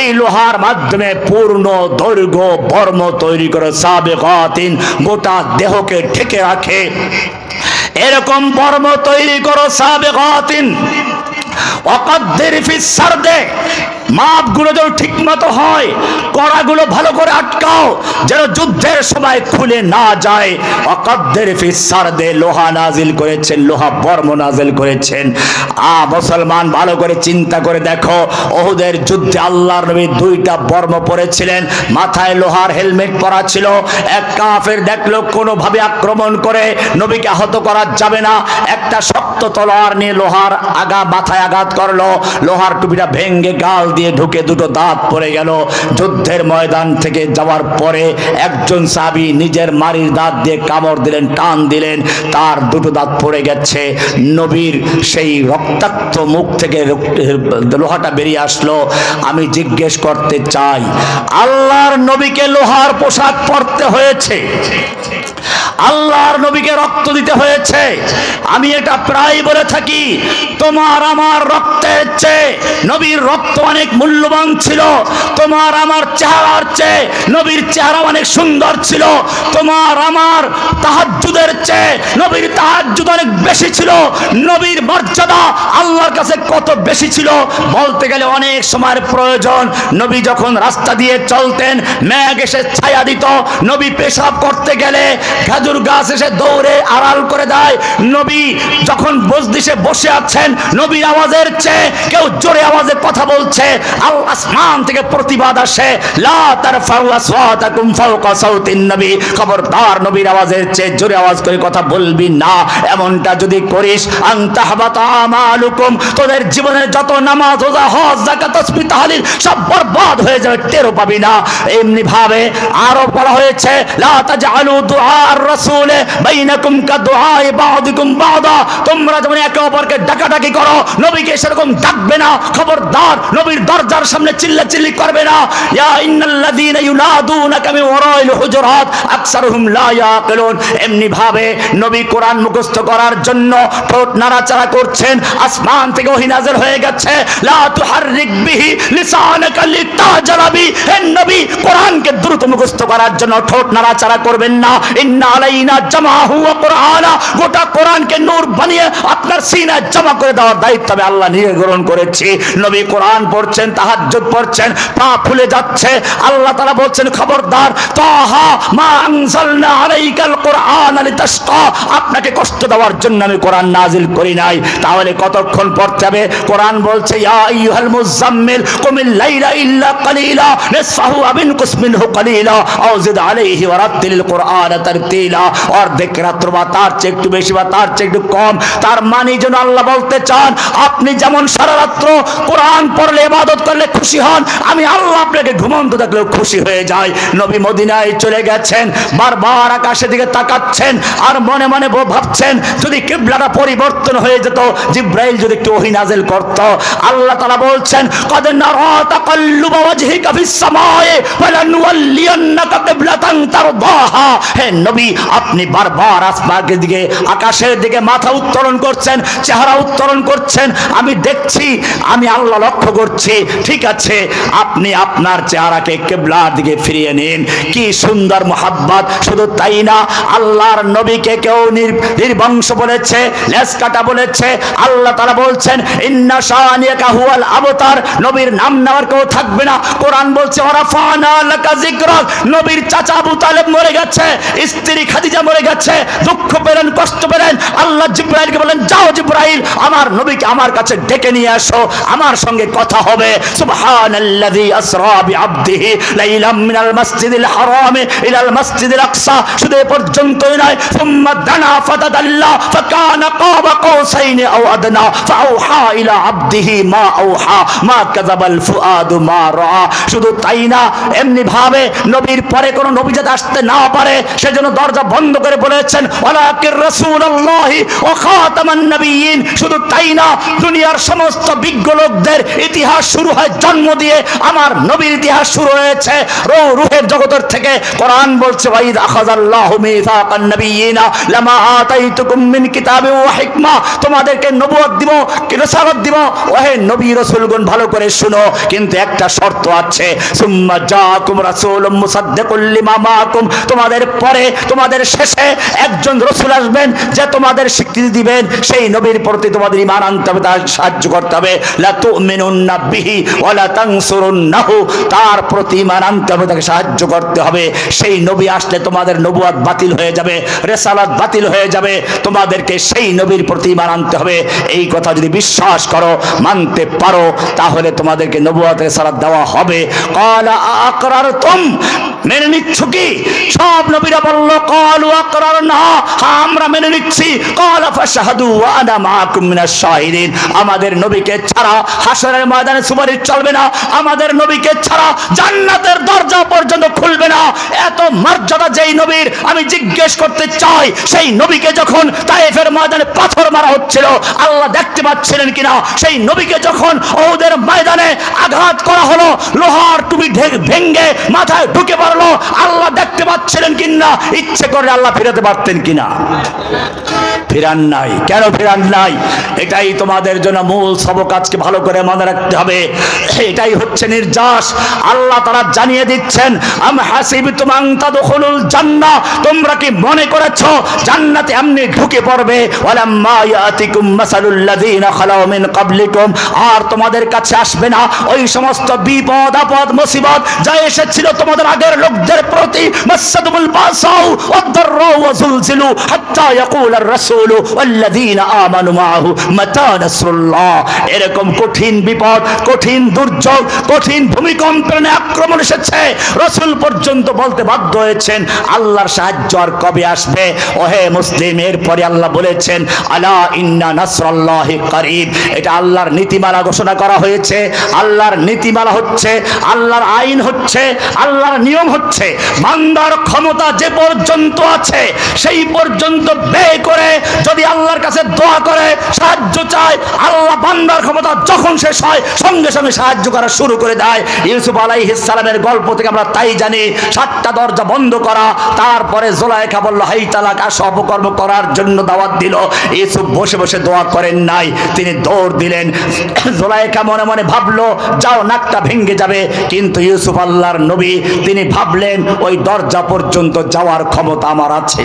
এই লোহার মাধ্যমে পূর্ণ দৈর্ঘ্য বর্ম তৈরি করে, সাবিগাতিন, গোটা দেহকে ঢেকে রাখে, এরকম বর্ম তৈরি করো। সাবিগাতিন ওয়াকাদ্দির ফিস সারদে, মাপগুলো যেন ঠিক মতো হয়, কড়াগুলো ভালো করে আটকাও যেন যুদ্ধের সময় খুলে না যায়। ওয়াকাদ্দির ফিস সারদে, লোহা নাজিল করেছেন, লোহা বর্ম নাজিল করেছেন। মুসলমান ভালো করে চিন্তা করে দেখো, ওহুদের যুদ্ধে আল্লাহর নবী দুইটা বর্ম পরেছিলেন, মাথায় লোহার হেলমেট পরা ছিল। এক কাফের দেখলো কোনোভাবে আক্রমণ করে নবীকে আহত করা যাবে না, একটা শক্ত তলোয়ার নিয়ে লোহার মাথায় আঘাত করলো, লোহার টুপিটা ভেঙ্গে গাল দিয়ে ঢুকে দুটো দাঁত পড়ে গেল। যুদ্ধের ময়দান থেকে যাওয়ার পরে একজন সাহাবী নিজের মারির দাঁত দিয়ে কামড় দিলেন, টান দিলেন, তার দুটো দাঁত পড়ে গেছে। নবীর সেই রক্তাক্ত মুখ থেকে লোহাটা বেরিয়ে আসলো। আমি জিজ্ঞেস করতে চাই, আল্লাহর নবীকে লোহার পোশাক পরতে হয়েছে, আল্লাহর নবীকে রক্ত দিতে হয়েছে। আমি এটা প্রায় বলে থাকি, তোমার আমার রক্তের চেয়ে নবীর রক্ত অনেক মূল্যবান ছিল। তোমার আমার চেহারার চেয়ে নবীর চেহারা অনেক সুন্দর ছিল। তোমার আমার তাহাজ্জুদের চেয়ে নবীর তাহাজ্জুদ অনেক বেশি ছিল। নবীর মর্যাদা আল্লাহর কাছে কত বেশি ছিল বলতে গেলে অনেক সময়ের প্রয়োজন। নবী যখন রাস্তা দিয়ে চলতেন, মেঘ এসে ছায়া দিত। নবী পেশাব করতে গেলে খেজুর গাছ এসে দৌড়ে আড়াল করে দেয়। নবী যখন মজলিসে বসে আছেন, নবীর আওয়াজের চেয়ে কেউ জোরে আওয়াজে কথা বলছে, আসমান থেকে প্রতিবাদ আসে, লা তারফাউ আসওয়াতাকুম ফাওকা সাউতিন নবী, খবরদার নবীর আওয়াজের চেয়ে জোরে আওয়াজ করে কথা বলবি না। এমনটা যদি করিস, আনতাহবাতা আমালুকুম, তোদের জীবনের যত নামাজ, রোজা, হজ, যাকাত, তাসবিহ, তাহলিল সব বরবাদ হয়ে যাবে, টেরও পাবি না। এমনি ভাবে আরো বলা হয়েছে, লা তাজআলু দুআ আর-রাসূল বাইনাকুম কাদুআই বা'দিকুম বা'দা, তোমরা যেমন একে অপরকে ডাকাডাকি করো, নবীকে সেরকম ডাকবে না। খবরদার নবীর দরজার সামনে চিল্লাচিল্লি করবে না। ইয়া ইন্নাল্লাযীনা ইউনাদুনাকা মিন ওয়ারাইল হুজুরাত আকসারুহুম লা ইয়াকিলুন। এমনি ভাবে নবী কোরআন মুখস্থ করার জন্য ঠোঁট নাড়াচাড়া করছেন, আসমান থেকে ওহী নাযিল হয়ে গেছে, লা তুহাররিক বিহি লিসানাকা লিতাজালা বি, হে নবী কোরআনকে দ্রুত মুখস্থ করার জন্য ঠোঁট নাড়াচাড়া করবেন না। ইন্না আইনা জামাহু ওয়া কুরআনা, গোটা কোরআনকে নূর বানিয়ে আপনার সিনায় জমা করে দেওয়ার দায়িত্ব আমি আল্লাহ নিয়ে গ্রহণ করেছি। নবী কোরআন পড়ছেন, তাহাজ্জুদ পড়ছেন, পা ফুলে যাচ্ছে, আল্লাহ তাআলা বলছেন খবরদার তাহা মা আনজালনা আলাইকাল কুরআন লিতাশকা, আপনাকে কষ্ট দেওয়ার জন্য আমি কোরআন নাজিল করি নাই। তাহলে কতক্ষণ পড়তে হবে? কোরআন বলছে ইয়া আইয়ুহাল মুযাম্মিল কুমিল লাইলা ইল্লা কালিলা নিসফাহু আও ইনকুস মিনহু কালিলা আও জিদ আলাইহি ওয়া রাত্তিলিল কুরআনা তারতিলা। অর্ধেক রাত্র বা তার চেয়ে একটু বেশি বা তার চেয়ে একটু কম, তার মানে যেন আল্লাহ বলতে চান আপনি যেমন সারা রাত্র কোরআন পড়লে ইবাদত করলে খুশি হন, আমি আল্লাহ আপনাকে ঘুমন্ত থাকলেও খুশি হয়ে যাই। নবী মদিনায় চলে গেছেন, বারবার আকাশের দিকে তাকাচ্ছেন আর মনে মনে ভাবছেন যদি কিবলাটা পরিবর্তন হয়ে যেত, জিব্রাইল যদি একটু ওহী নাযিল করত। আল্লাহ তাআলা বলছেন কদ নারা তাকাল্লুবা ওয়াজহিকা ফিস সামায়ে ফালানুওয়াল্লিয়ান্নাকা কিবলাতান তারদাহা। হে নবী, আপনি বারবার আসমানের দিকে আকাশের দিকে মাথা উত্তোলন করছেন, চেহারা উত্তোলন করছেন, আমি দেখছি, আমি আল্লাহ লক্ষ্য করছি। ঠিক আছে, আপনি আপনার চেহারাকে কিবলার দিকে ফিরিয়ে নিন। কি সুন্দর মোহাব্বত! শুধু তাই না, আল্লাহর নবীকে কেউ নির্বংশ বলেছে, লেজ কাটা বলেছে। আল্লাহ তাআলা বলছেন ইন্না শানিয়াকা হুয়াল আবতার, নবীর নাম নেওয়ার কেউ থাকবে না। কোরআন বলছে ওয়ারাফানা লাকা যিকরাক, নবীর চাচা আবু তালেব মরে গেছে, স্ত্রী খাদিজা মরে গেছে, দুঃখ পেলেন, কষ্ট পেলেন। আল্লাহ জিব্রাইলকে বলেন যাও জিব্রাইল, আমার নবীকে আমার কাছে ডেকে নিয়ে আসো, আমার সঙ্গে কথা হবে। সুবহানাল্লাযী আসরা বিআবদিহি লাইলাম মিনাল মাসজিদিল হারাম ইলাল মাসজিদিল আকসা। শুধু এ পর্যন্তই নয়, সুম্মা দানা ফাতাদাল্লা ফাকানা কাবা কাউসাইনি আও আদনা ফাআওহা ইলা আবদিহি মা আওহা মা কাযাবাল ফুআদু মা রাআ। শুধু তাই না, এমনি ভাবে নবীর পরে কোন নবী যাতে আসতে না পারে সেজন্য দরজা বন্ধ করে বলেছেন ওয়ালাকির রাসূলুল্লাহি ওয়া খাতামান নবিয়্যিন। শুধু তাই না, দুনিয়ার সমস্ত বিজ্ঞ লোকদের ইতিহাস শুরু হয় জন্ম দিয়ে, আমার নবীর ইতিহাস শুরু হয়েছে রূহের জগতের থেকে। কোরআন বলছে ওয়াইদ আখাযাল্লাহু মিসাকান নবিয়্যিনা লামা আতাইতুকুম মিন কিতাবিন ওয়া হিকমা, তোমাদেরকে নবুয়ত দিব, রিসালাত দিব। ওহে নবী রাসূলগণ ভালো করে শুনো, কিন্তু একটা শর্ত আছে, সুম্মা জাআকুম রাসূলুম মুসাদ্দিকুল লিমা মাআকুম, তোমাদের পরে তোমাদের শেষে একজন রাসূল আসবেন যে তোমাদের স্বীকৃতি দিবেন, সেই নবীর প্রতি তোমাদের ঈমান আনতে হবে, তার সাহায্য করতে হবে। লা তুমিনুন্না বিহি ওয়া লা তানসুরুন্নাহু, তার প্রতি ঈমান আনতে হবে, তাকে সাহায্য করতে হবে। সেই নবী আসলে তোমাদের নবুয়ত বাতিল হয়ে যাবে, রিসালাত বাতিল হয়ে যাবে, তোমাদেরকে সেই নবীর প্রতি ঈমান আনতে হবে। এই কথা যদি বিশ্বাস করো, মানতে পারো, তাহলে তোমাদেরকে নবুয়ত রিসালাত দেওয়া হবে। ক্বালা আকরারতুম, মেনে নিচ্ছ কি? সব নবীরা বলল ক্বালু আকরারনা, হ্যাঁ আমরা মেনে নিচ্ছি। ক্বালা ফাশহাদু ওয়া আনা মাআকুম মিনাশ শাহিদিন, আমাদের নবীকে ছাড়া হাসরের ময়দানে সুপারিশ চলবে না, আমাদের নবীকে ছাড়া জান্নাতের দরজা পর্যন্ত খুলবে না। এত মর্যাদা যেই নবীর, আমি জিজ্ঞেস করতে চাই, সেই নবীকে যখন তায়েফের ময়দানে পাথর মারা হচ্ছিল আল্লাহ দেখতে পাচ্ছিলেন কিনা? সেই নবীকে যখন ওহুদের ময়দানে আঘাত করা হলো, লোহার টুপি ভেঙ্গে মাথায় ঢুকে পড়লো, আল্লাহ দেখতে পাচ্ছিলেন কিনা? ইচ্ছে করলে আল্লাহ ফিরাতে পারতেন কিনা? ফিরান নাই। কেন ফিরান নাই? এটাই তোমাদের জন্য মূল সবক, আজকে ভালো করে মনে রাখতে হবে। এটাই হচ্ছে নির্যাস। আল্লাহ তাআলা জানিয়ে দিচ্ছেন আম হাসিবতুম আন তাদখুলুল জান্নাহ, তোমরা কি মনে করেছো জান্নাতে এমনি ঢুকে পড়বে? ওয়ালাম্মা ইয়াতিকুম মাসালুল লাযিনা খালাউ মিন ক্বাবলিকুম, আর তোমাদের কাছে আসবে না ওই সমস্ত বিপদ আপদ মুসিবত যা এসেছিল তোমাদের আগের লোকদের প্রতি। মাসাদুল বাসাউ ওয়াদ-দাররা ওয়া যুলজিলু হাত্তা ইয়াকুলার রাসূলু ওয়াল্লাযিনা আমানু মাআহু মাতা নাসরুল্লাহ। এরকম কঠিন বিপদ, কঠিন দুর্যোগ, কঠিন ভূমিকম্পের আক্রমণ এসেছে, রাসূল পর্যন্ত বলতে বাধ্য হয়েছেন আল্লাহর সাহায্য আর কবে আসবে? ওহে মুসলিম, এরপরে আল্লাহ বলেছেন আলা ইন্না নাসরাল্লাহি করিব। এটা আল্লাহর নীতিমালা ঘোষণা করা হয়েছে। আল্লাহর নীতিমালা হচ্ছে, আল্লাহর আইন হচ্ছে, আল্লাহর নিয়ম হচ্ছে, বান্দার ক্ষমতা যে পর্যন্ত আছে সেই পর্যন্ত ব্যয় করে যদি আল্লাহর কাছে দোয়া করে, সাহায্য চায়, আল্লাহ বান্দার ক্ষমতা যখন শেষ হয় সঙ্গে সঙ্গে সাহায্য করা শুরু করে দেয়। ইউসুফ আলাইহিস সালামের গল্প থেকে আমরা তাই জানি, 7টা দরজা বন্ধ করা, তারপরে জুলাইখা বলল হাই তালাক, আসো অপকর্ম করার জন্য দাওয়াত দিল। ইউসুফ বসে বসে দোয়া করেন নাই, তিনি দৌড় দিলেন। জুলাইখা মনে মনে ভাবলো যাও, নাকটা ভেঙে যাবে, কিন্তু ইউসুফ আল্লাহর নবী, তিনি ভাবলেন ওই দরজা পর্যন্ত যাওয়ার ক্ষমতা আমার আছে।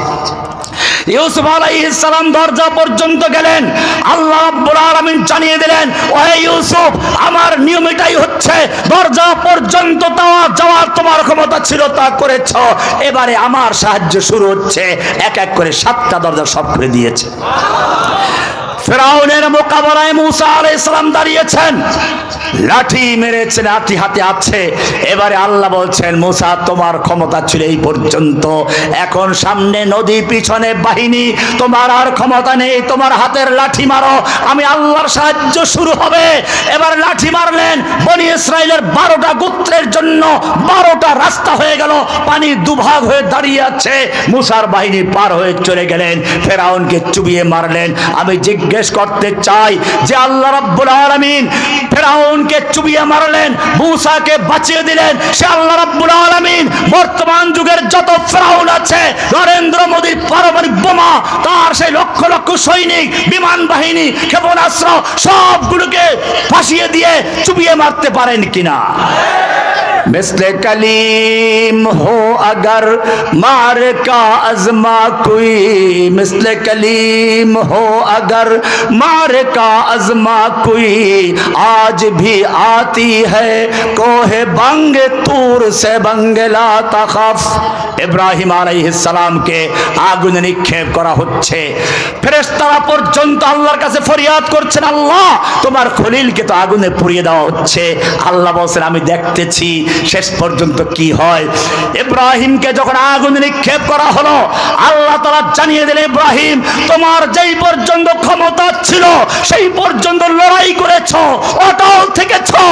ইউসুফ আলাইহিস সালাম দরজা পর্যন্ত গেলেন। আল্লাহ রাব্বুল আলামিন জানিয়ে দিলেন, ওহে ইউসুফ, আমার নিয়ম এটাই হচ্ছে, দরজা পর্যন্ত যাওয়ার তোমার ক্ষমতা ছিল, তা করেছো, এবারে আমার সাহায্য শুরু হচ্ছে। এক এক করে 7টা দরজা সব করে দিয়েছে। ফেরাউনের মোকাবেলায় মুসা আলাইহিস সালাম দাঁড়িয়েছেন, লাঠি মেরেছেন, লাঠি হাতে আছে। এবারে আল্লাহ বলছেন, মুসা তোমার ক্ষমতা ছিল এই পর্যন্ত, এখন সামনে নদী, পিছনে বাহিনী, তোমার আর ক্ষমতা নেই, তোমার হাতের লাঠি মারো, আমি আল্লাহর সাহায্য শুরু হবে। এবার লাঠি মারলেন, বনি ইসরাইলের 12টা গোত্রের জন্য 12টা রাস্তা হয়ে গেল, পানি দুভাগ হয়ে দাঁড়িয়ে আছে। মুসার বাহিনী পার হয়ে চলে গেলেন, ফেরাউনকে চুবিয়ে মারলেন। আমি জিজ্ঞেস করতে চাই যে আল্লাহ রাব্বুল আলামিন ফেরাউনকে চুবিয়ে মারলেন, মুসাকে বাঁচিয়ে দিলেন, সে আল্লাহ রাব্বুল আলামিন বর্তমান যুগের যত ফেরাউন আছে, নরেন্দ্র মোদীর পারমাণবিক বোমা, তার সেই লক্ষ লক্ষ সৈনিক, বিমান বাহিনী, ক্ষেপণাস্ত্র সবগুলোকে ফাঁসিয়ে দিয়ে চুবিয়ে মারতে পারেন কিনা? मिसले कलीम हो अगर मार का अज़मा कोई, मिसले कलीम हो अगर मार का अज़मा कोई, आज भी आती है कोहे बंग तूर से बंगला तखफ। ইব্রাহিম আলাইহিস সালামকে আগুনে নিক্ষেপ করা হচ্ছে, ফেরেশতারা পর্যন্ত আল্লাহর কাছে ফরিয়াদ করছেন, আল্লাহ তোমার খলিলকে তো আগুনে পুড়িয়ে দেওয়া হচ্ছে। আল্লাহ বলছেন আমি দেখতেছি শেষ পর্যন্ত কি হয়। ইব্রাহিমকে যখন আগুনে নিক্ষেপ করা হলো, আল্লাহ তাআলা জানিয়ে দিলেন, ইব্রাহিম তোমার যেই পর্যন্ত ক্ষমতা ছিল সেই পর্যন্ত লড়াই করেছো, অটল থেকেছো,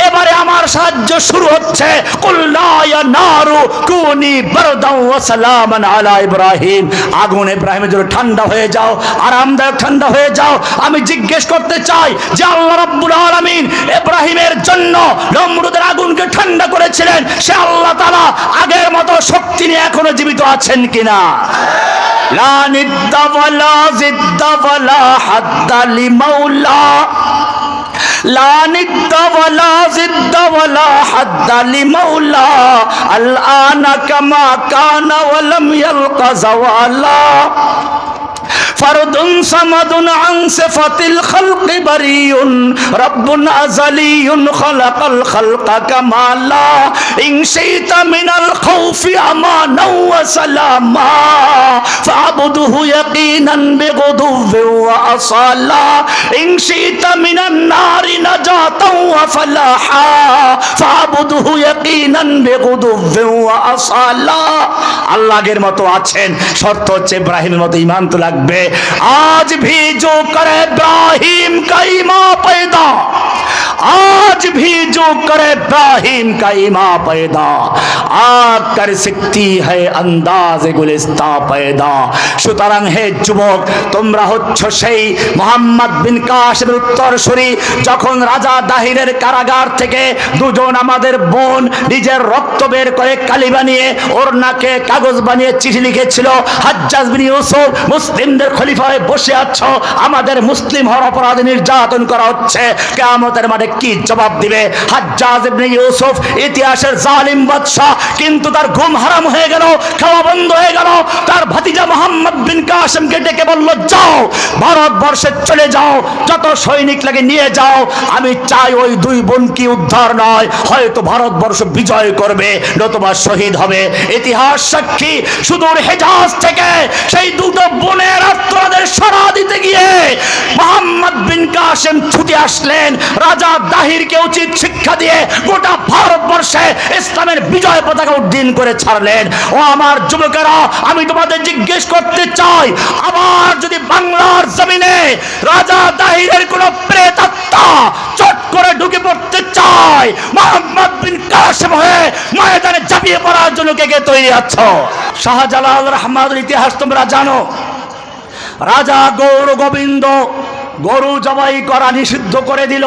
এবারে আমার সাহায্য শুরু হচ্ছে। কুল্লা ইয়া নারু কুনি বারদাও ওয়া সালামান আলা ইব্রাহিম, আগুন ইব্রাহিমের জন্য ঠান্ডা হয়ে যাও, আরামদায়ক ঠান্ডা হয়ে যাও। আমি জিজ্ঞেস করতে চাই যে আল্লাহ রাব্বুল আলামিন ইব্রাহিমের জন্য নমরুদের আগুনকে ঠান্ডা করেছিলেন, সে আল্লাহ তাআলা আগের মতো শক্তি নিয়ে এখনো জীবিত আছেন কিনা? লা নিদ্দা ওয়ালা জিদ্দা ওয়ালা হাদ্দা লিমাওলা, لا ند ولا ضد ولا حد لمولا الآن كما كان ولم يلق زوالا فرد صمد عن صفة الخلق بريء رب أزلي خلق الخلق كمالا إن شئت من الخوف أمانا وسلاما فاعبده يقينا بغدو وأصالا إن شئت من النار نجاة وفلاحا فاعبده يقينا بغدو وأصالا। আল্লাহর মতো আছেন, শর্ত হচ্ছে ইব্রাহিমের মতো ঈমান তো লাগবে। आज भी जो करे इब्राहिम का ईमान पैदा, आज भी जो करे इब्राहिम का ईमान पैदा, आग कर सकती है अंदाज गुलिस्ता पैदा। সুতরাং হে যুবক, তোমরা হচ্ছ সেই মোহাম্মদ বিন কাসিমের উত্তরসূরি। যখন রাজা দাহিরের কারাগার থেকে দুজন আমাদের বোন নিজের রক্ত বের করে কালি বানিয়ে ওর নাকে কাগজ বানিয়ে চিঠি লিখেছিল, হাজ্জাজ বিন ইউসুফ মুসলিমদের খলিফা হয়ে বসে আছো, আমাদের মুসলিম হওয়ার অপরাধে নির্যাতন করা হচ্ছে, কিয়ামতের মাঠে কি জবাব দিবে? হাজ্জাজ ইবনে ইউসুফ ইতিহাসের জালিম বাদশা, কিন্তু তার ঘুম হারাম হয়ে গেল, খাওয়া বন্ধ হয়ে গেল। তার ভাতিজা মোহাম্মদ বিন কাসিমকে ডেকে বলল, যাও ভারতবর্ষে চলে যাও, যত সৈনিক লাগে নিয়ে যাও, আমি চাই ওই দুই বোনকে উদ্ধার নয়, হয়তো ভারতবর্ষ বিজয় করবে নতুবা শহীদ হবে। ইতিহাস সাক্ষী, সুদূর হেজাজ থেকে সেই দুটো বোনের আত্মরাদের সাড়া দিতে গিয়ে মোহাম্মদ বিন কাসিম ছুটে আসলেন, রাজা দাহিরকে উচিত শিক্ষা দিয়ে গোটা ভারতবর্ষে ইসলামের বিজয় পতাকা উড্ডীন করে ছাড়লেন। ও আমার যুবকেরা, আমি তোমাদের জিজ্ঞেস করতে চাই, আবার যদি বাংলার জমিনে রাজা দাহিরের কোন প্রেতাত্মা চট করে ঢুকে পড়তে চায়, মোহাম্মদ বিন কাসিম হয়ে ময়দানে ঝাঁপিয়ে পড়ার জন্য কে কে তৈরি আছো? শাহজালাল রহমানের ইতিহাস তোমরা জানো। রাজা গৌর গোবিন্দ গরু জবাই করা নিষিদ্ধ করে দিল।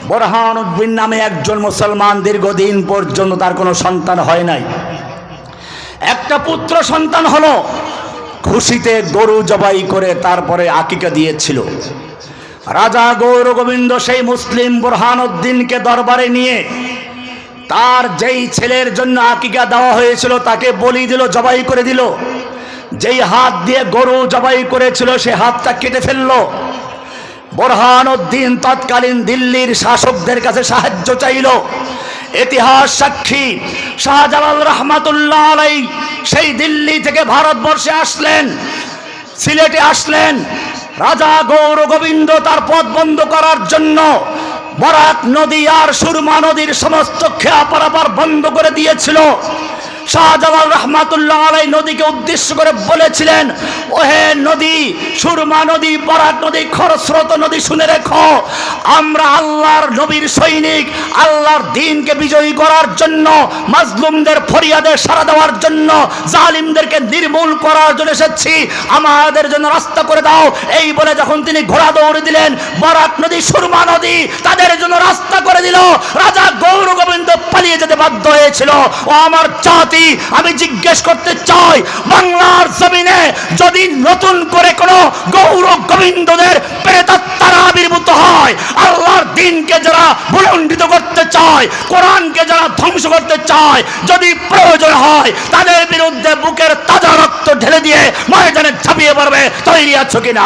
বুরহানুদ্দিন নামে একজন মুসলমান দীর্ঘদিন পর্যন্ত তার কোনো সন্তান হয় নাই। একটা পুত্র সন্তান হলো, খুশিতে গরু জবাই করে তারপরে আকিকা দিয়েছিল। রাজা গৌর গোবিন্দ সেই মুসলিম বুরহানুদ্দিনকে দরবারে নিয়ে তার যেই ছেলের জন্য আকিকা দেওয়া হয়েছিল তাকে বলি দিল, জবাই করে দিল। যেই হাত দিয়ে গরু জবাই করেছিল সে হাতটা কেটে ফেলল। বুরহানুদ্দিন তৎকালীন দিল্লির শাসকদের কাছে সাহায্য চাইল। ইতিহাস সাক্ষী শাহজালাল রহমাতুল্লাহ আলাই সেই দিল্লি থেকে ভারতবর্ষে আসলেন, সিলেটে আসলেন। রাজা গৌর গোবিন্দ তার পথ বন্ধ করার জন্য বরাক নদী আর সুরমা নদীর সমস্ত খেয়া পারাপার বন্ধ করে দিয়েছিল। শাহজালাল রহমাতুল্লাহ আলাই নদীকে উদ্দেশ্য করে বলেছিলেন, ওহে নদী, সুরমা নদী, বরাক নদী, খরস্রোত নদী, শুনে রেখো, আমরা আল্লাহর নবীর সৈনিক, আল্লাহর দ্বীনকে বিজয়ী করার জন্য, মাজলুমদের ফরিয়াদে সাড়া দেওয়ার জন্য, জালিমদেরকে নির্মূল করার জন্য এসেছি, আমাদের জন্য রাস্তা করে দাও। এই বলে যখন তিনি ঘোড়া দৌড়ে দিলেন, বরাক নদী, সুরমা নদী তাদের জন্য রাস্তা করে দিল। রাজা গৌর গোবিন্দ পালিয়ে যেতে বাধ্য হয়েছিল। ও আমার জাতি, আমি জিজ্ঞেস করতে চাই, বাংলার জমিনে যদি নতুন করে কোন গৌর গোবিন্দদের প্রেতাত্মারা আবির্ভূত হয়, আল্লাহর দ্বীনকে যারা ভুলুণ্ঠিত করতে চায়, কোরআনকে যারা ধ্বংস করতে চায়, যদি প্রয়োজন হয় তাদের বিরুদ্ধে বুকের তাজা রক্ত ঢেলে দিয়ে ময়দানে ঝাঁপিয়ে পড়বে, তৈরি আছো কিনা?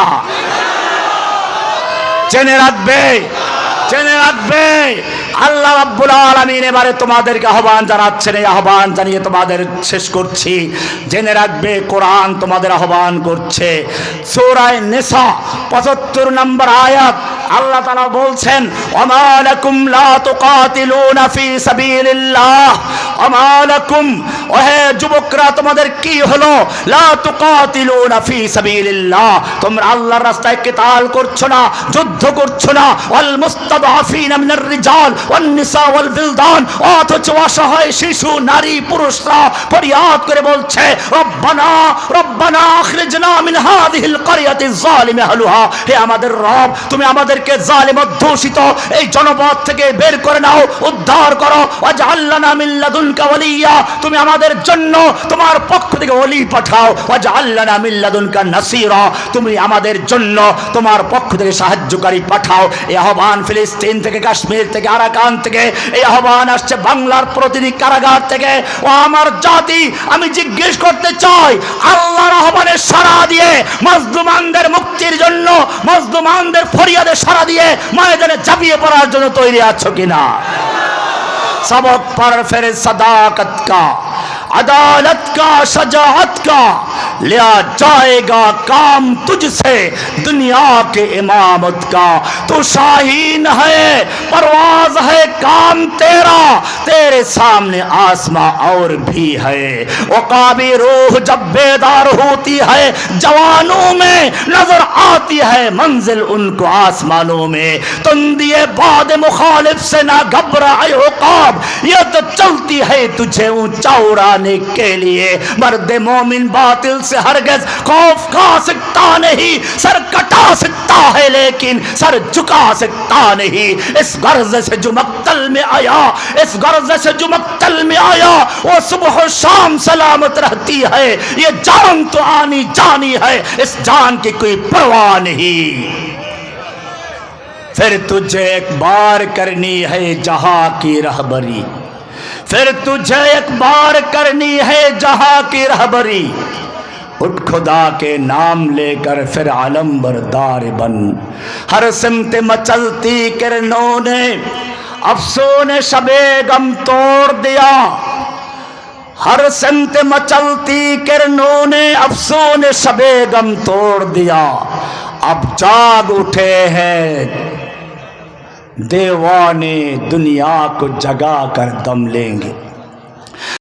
জেনে রাখবে, জেনে রাখবে, আল্লাহ রাব্বুল আলামিন এবারে তোমাদেরকে আহ্বান জানাচ্ছেন। এই আহ্বান জানিয়ে তোমাদের শেষ করছি। জেনে রাখবে, কোরআন তোমাদের আহ্বান করছে। সূরা নিসা ৭৫ নম্বর আয়াত আল্লাহ তাআলা বলছেন, ওমা লাকুম লা তুকাতিলুনা ফি সাবিলিল্লাহ, ওমা লাকুম, ওহে যুবকরা তোমাদের কি হলো, লা তুকাতিলুনা ফি সাবিলিল্লাহ, তোমরা আল্লাহর রাস্তায় কিতাল করছো না, যুদ্ধ করছো না। ওয়াল মুস্তাদআফিনা মিনার রিজাল ওয়ান নিসা ওয়াল বিলদান, অথচ অসহায় শিশু, নারী, পুরুষরা ফরিয়াদ করে বলছে, রব্বানা রব্বানা আখরিজনা মিন হাযিহিল ক্বরিয়াতি যালিমি আহলুহা, হে আমাদের রব, তুমি আমাদেরকে জালিম অধ্যুষিত এই জনপদ থেকে বের করে নাও, উদ্ধার করো। ওয়াজআল লানা মিন লাদুনকা ওয়ালিয়া, তুমি আমাদের জন্য তোমার পক্ষ থেকে ওলি পাঠাও। ওয়াজআল লানা মিন লাদুনকা নাসীরা, তুমি আমাদের জন্য তোমার পক্ষ থেকে সাহায্যকারী পাঠাও। এই আহ্বান ফিলিস্তিন থেকে, কাশ্মীর থেকে, আরাকান থেকে, এই আহ্বান আসছে বাংলার প্রতিটি কারাগার থেকে। ও আমার জাতি, আমি জিজ্ঞেস করতে চাই, আল্লাহর আহ্বানে সাড়া দিয়ে মাজলুমানদের মুক্তির জন্য, মাজলুমানদের ফরিয়াদে সাড়া দিয়ে ময়দানে ঝাঁপিয়ে পড়ার জন্য তৈরি আছো কিনা? सबक पर फिर सदाकत का, अदालत का, शजाअत का लिया जाएगा काम तुझसे, दुनिया के इमामत का। तू शाहीन है, परवाज है काम तेरा, तेरे सामने आसमां और भी है। वकाबी रूह जब बेदार होती है जवानों में, नजर आती है मंजिल उनको आसमानों में। तुंदिए बाद मुखालिफ से ना घबराए उकाब, ये तो चलती है तुझे ऊंचा उड़ाने के लिए। मर्द मोमिन बातिल से हरगिज़ खौफ खा सकता नहीं, सर कटा सकता है लेकिन सर झुका सकता नहीं। इस गर्ज से जो मक्तल में आया, इस गर्ज से जो मक्तल में आया, वो सुबह शाम सलामत रहती है। ये जान तो आनी जानी है, इस जान की कोई परवाह नहीं। फिर तुझे एक बार करनी है जहां की रहबरी, फिर तुझे एक बार करनी है जहां की रहबरी। उठ खुदा के नाम लेकर फिर आलम बरदार बन, हर सिमत मचलती किरणों ने अफसोस शबे गम तोड़ दिया। हर सिमत मचलती किरणों ने अफसोस शबे गम तोड़ दिया। अब जाग उठे हैं दीवाने, दुनिया को जगा कर दम लेंगे।